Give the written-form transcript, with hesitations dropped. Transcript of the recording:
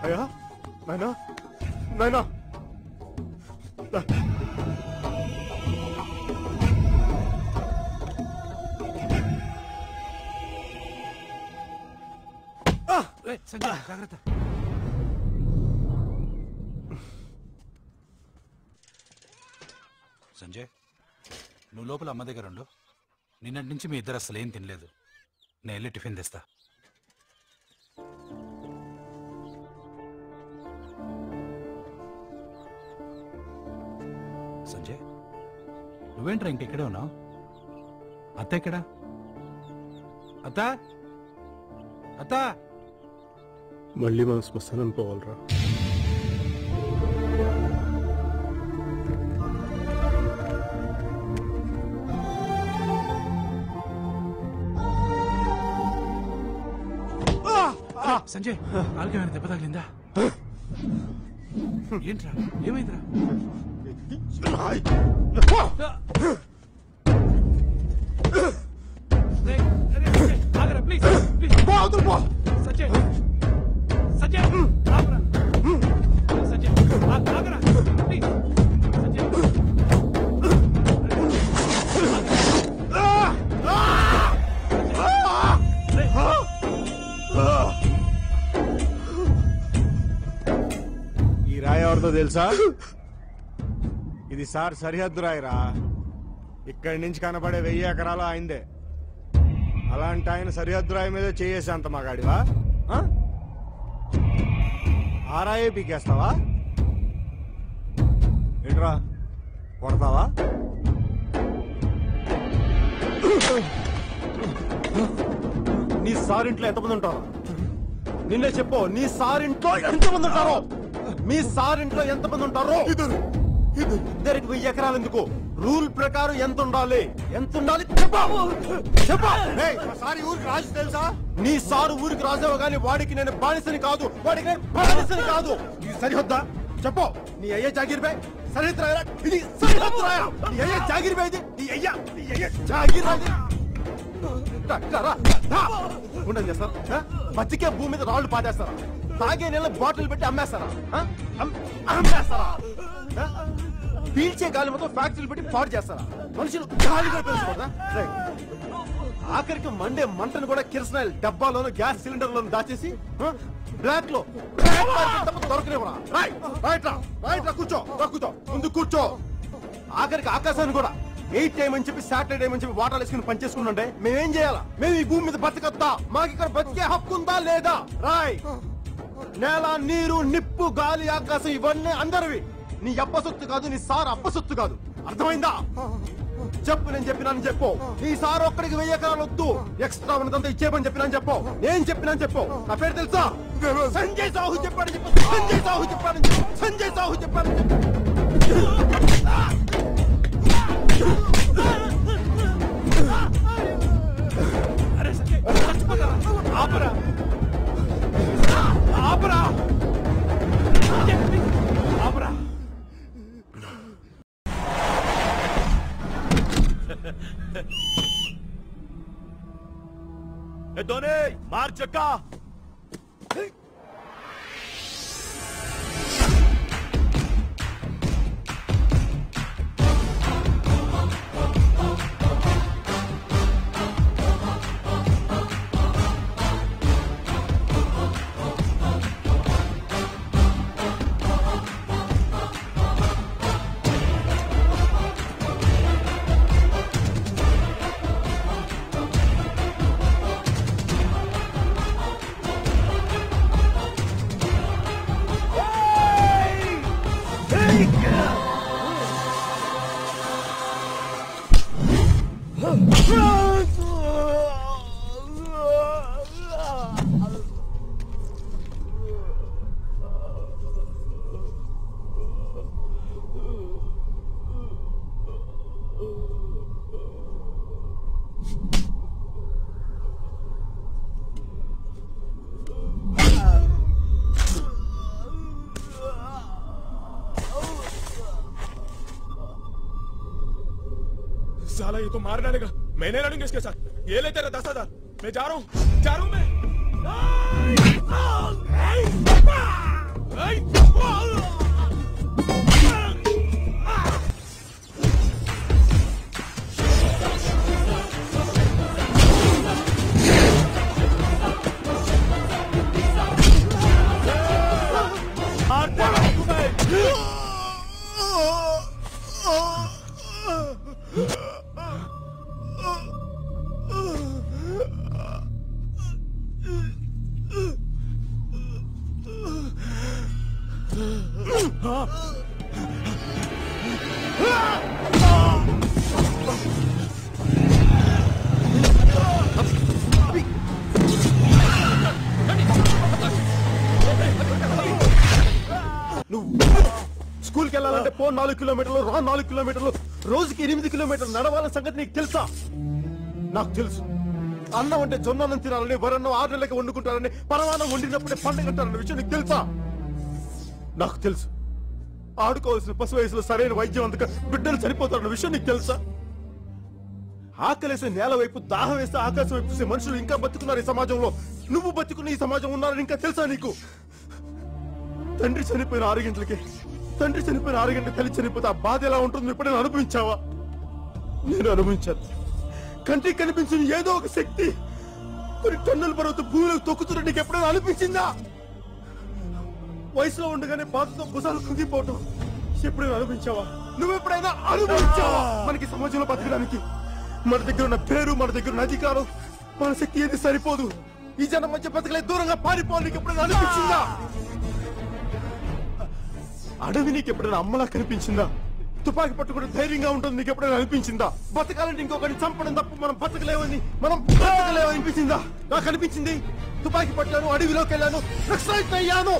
అయ్యా నాయనా నాయనా జాగ్రత్త. సంజయ్ నువ్వు లోపల అమ్మ దగ్గర ఉండు. నిన్నటి నుంచి మీ ఇద్దరు అసలు ఏం తినలేదు. నేను వెళ్ళి టిఫిన్ తెస్తా. సంజయ్ నువ్వేంట్రా ఇంకెక్కడే ఉన్నావు? అత్త ఎక్కడా? అత్త అత్త మళ్ళీ మనం శ్మశానం పోవాలరా. సంజయ్ కాలుకి ఏమైనా దెబ్బ తగిలిందా? ఏంట్రా ఏమైందిరా? సంజయ్ సంజయ్ సంజయ్ ప్లీజ్ ఈ రాయి ఎవరితో తెలుసా? ఇది సార్ సరిహద్దు రాయిరా. ఇక్కడి నుంచి కనబడే 1000 ఎకరాలు ఆయనదే. అలాంటి ఆయన సరిహద్దు రాయి మీద చేసే అంత మగాడివా? ఆ రాయే పీకేస్తావా? ఏంట్రా కొడతావా? నీ సారింట్లో ఎంతమంది ఉంటారో నిన్నే చెప్పు. నీ సారింట్లో ఎంతమంది ఉంటారో? మీ సారింట్లో ఎంతమంది ఉంటారో? ఇద్దరికి 1000 ఎకరాలు ఎందుకు? రూల్ ప్రకారం ఎంత ఉండాలి? ఎంత ఉండాలి ఊరికి రాజు తెలుసా? నీ సారు ఊరికి రాజావు గానీ వాడికి నేను బానిసని కాదు. వాడికి నేను బానిసని కాదు. ఇది సరిహద్దా? చెప్పు. నీ అయ్యే జాగీర్ బై సరిహద్దు రాయరా? ఇది సరిహద్దు రాయా? నీ అయ్యే జాగీర్ బై ఇది. నీ అయ్యే జాగీర్ రాయి ఉండని చేస్తారా? బతికే భూమి మీద రాళ్లు పాదేస్తారా? తాగే నీళ్ళ బాటిల్ పెట్టి అమ్మేస్తారా? అమ్మేస్తారా? పీల్చే గాలి మొత్తం ఫ్యాక్టరీలు పెట్టి పాడు చేస్తారా? మనుషులు గాలిగా పెంచుకోరా? ఆఖరికి మండే మంటను కూడా కిరసనాయిల్ డబ్బాలోను గ్యాస్ సిలిండర్లోను దాచేసి బ్లాక్ లో దొరకనివ్వరా? రైట్ రా కూర్చో ముందు కూర్చో. ఆఖరికి ఆకాశాన్ని కూడా 8 టైం అని చెప్పి సాటర్డే అని చెప్పి వాటర్ వేసుకుని పనిచేసుకుంటే మేమేం చేయాలా? మేము ఈ భూమి మీద బతకద్దా? మాకు ఇక్కడ బతికే హక్కు ఉందా లేదా? రాయ్ నేల నీరు నిప్పు గాలి ఆకాశం ఇవన్నీ అందరివి. నీ అప్ప సొత్తు కాదు. నీ సార్ అప్ప సొత్తు కాదు. అర్థమైందా? చెప్పు. నేను చెప్పినాను చెప్పు. నీ సార్ ఒక్కడికి 1000 ఎకరాలు వద్దు. ఎక్స్ట్రా ఉన్నదంతా ఇచ్చేయమని చెప్పినాను చెప్పు. నేను చెప్పినాను చెప్పు. నా పేరు తెలుసా? సంజయ్ సాహు చెప్పాడు చెప్పు. సంజయ్ సాహు చెప్పాడు చెప్పు. సంజయ్ సాహు చెప్పాడు చెప్పు. ఆపరా ఆపరా ఆపరా. दोने मार चक्का. साला ये तो मार डालेगा. मैंने लड़ूंगा इसके साथ. ये ले तेरा 10,000. मैं जा रहा हूँ मैं। స్కూల్కి వెళ్ళాలంటే 4 కిలోమీటర్లు 4 కిలోమీటర్లు రోజుకి 8 కిలోమీటర్లు నడవాలన్న సంగతి నీకు తెలుసా? నాకు తెలుసు. అన్నం అంటే జొన్నన్నం తినాలని, వరన్నం 6 నెలలకి వండుకుంటారని, పరమాన్నం వండినప్పుడే పండగంటారన్న విషయం నీకు తెలుసా? నాకు తెలుసు. ఆడుకోవాల్సిన పసి వయసులో సరైన వైద్యం అందుక బిడ్డలు చనిపోతారన్న విషయం నీకు తెలుసా? ఆకలేసే నేల వైపు, దాహం వేస్తే ఆకాశం వైపు చూసే మనుషులు ఇంకా బతుకున్నారు ఈ సమాజంలో. నువ్వు బతుకున్న ఈ సమాజం ఉన్నారని ఇంకా తెలుసా నీకు? తండ్రి చనిపోయిన 6 గంటలకి, తండ్రి చనిపోయిన 6 గంటలకి తల్లి చనిపోతే ఆ బాధ ఎలా ఉంటుంది ఎప్పుడైనా అనుభవించావా? నేను అనుభవించాను. కంటికి కనిపించిన ఏదో ఒక శక్తి కొన్ని టన్నుల బరువుతో భూమిలో తొక్కుతున్నట్టు నీకు ఎప్పుడైనా అనిపించిందా? వయసులో ఉండగానే బాధతో భుజాలు కుంగిపోవటం ఎప్పుడైనా అనుభవించావా? నువ్వు ఎప్పుడైనా అనుభవించావా? మనకి సమాజంలో బతకడానికి మన దగ్గర ఉన్న పేరు, మన దగ్గర ఉన్న అధికారం, మన శక్తి ఏది సరిపోదు. ఈ జనం మధ్య బతకలే దూరంగా పారిపోవాలి నీకు ఎప్పుడైనా అనిపించిందా? అడవి నీకు ఎప్పుడైనా అమ్మలా కనిపించిందా? తుపాకీ పట్టుకుంటే ధైర్యంగా ఉంటుంది నీకు ఎప్పుడైనా అనిపించిందా? బతకాలంటే ఇంకొకరిని చంపడం తప్ప మనం బతకలేమని అనిపించిందా? నాకు అనిపించింది. తుపాకీ పట్టాను, అడవిలోకి వెళ్ళాను, నక్సలైట్ అయ్యాను.